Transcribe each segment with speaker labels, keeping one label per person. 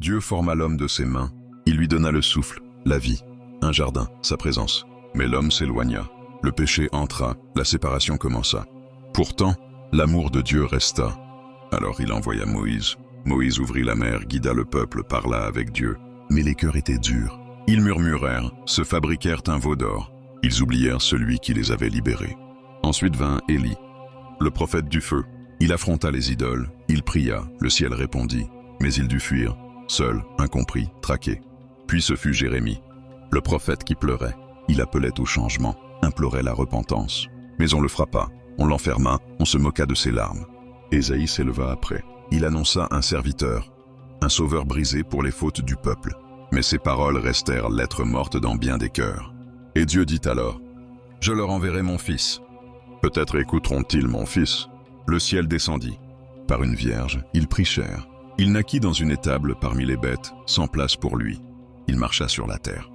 Speaker 1: Dieu forma l'homme de ses mains, il lui donna le souffle, la vie, un jardin, sa présence. Mais l'homme s'éloigna, le péché entra, la séparation commença. Pourtant, l'amour de Dieu resta. Alors il envoya Moïse. Moïse ouvrit la mer, guida le peuple, parla avec Dieu. Mais les cœurs étaient durs. Ils murmurèrent, se fabriquèrent un veau d'or. Ils oublièrent celui qui les avait libérés. Ensuite vint Élie, le prophète du feu. Il affronta les idoles, il pria, le ciel répondit. Mais il dut fuir, seul, incompris, traqué. Puis ce fut Jérémie, le prophète qui pleurait. Il appelait au changement, implorait la repentance. Mais on le frappa, on l'enferma, on se moqua de ses larmes. Ésaïe s'éleva après. Il annonça un serviteur, un sauveur brisé pour les fautes du peuple. Mais ses paroles restèrent lettres mortes dans bien des cœurs. Et Dieu dit alors, « Je leur enverrai mon fils. Peut-être écouteront-ils mon fils. » Le ciel descendit. Par une vierge, il prit chair. Il naquit dans une étable parmi les bêtes, sans place pour lui. Il marcha sur la terre.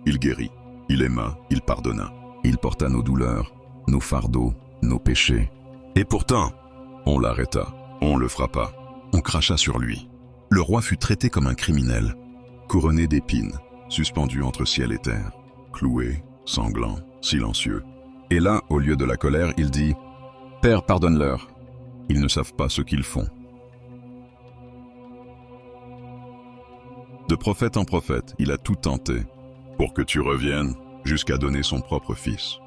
Speaker 1: Il guérit, il aima, il pardonna. Il porta nos douleurs, nos fardeaux, nos péchés. Et pourtant, on l'arrêta, on le frappa, on cracha sur lui. Le roi fut traité comme un criminel, couronné d'épines, suspendu entre ciel et terre, cloué, sanglant, silencieux. Et là, au lieu de la colère, il dit « Père, pardonne-leur, ils ne savent pas ce qu'ils font. » De prophète en prophète, il a tout tenté pour que tu reviennes jusqu'à donner son propre fils.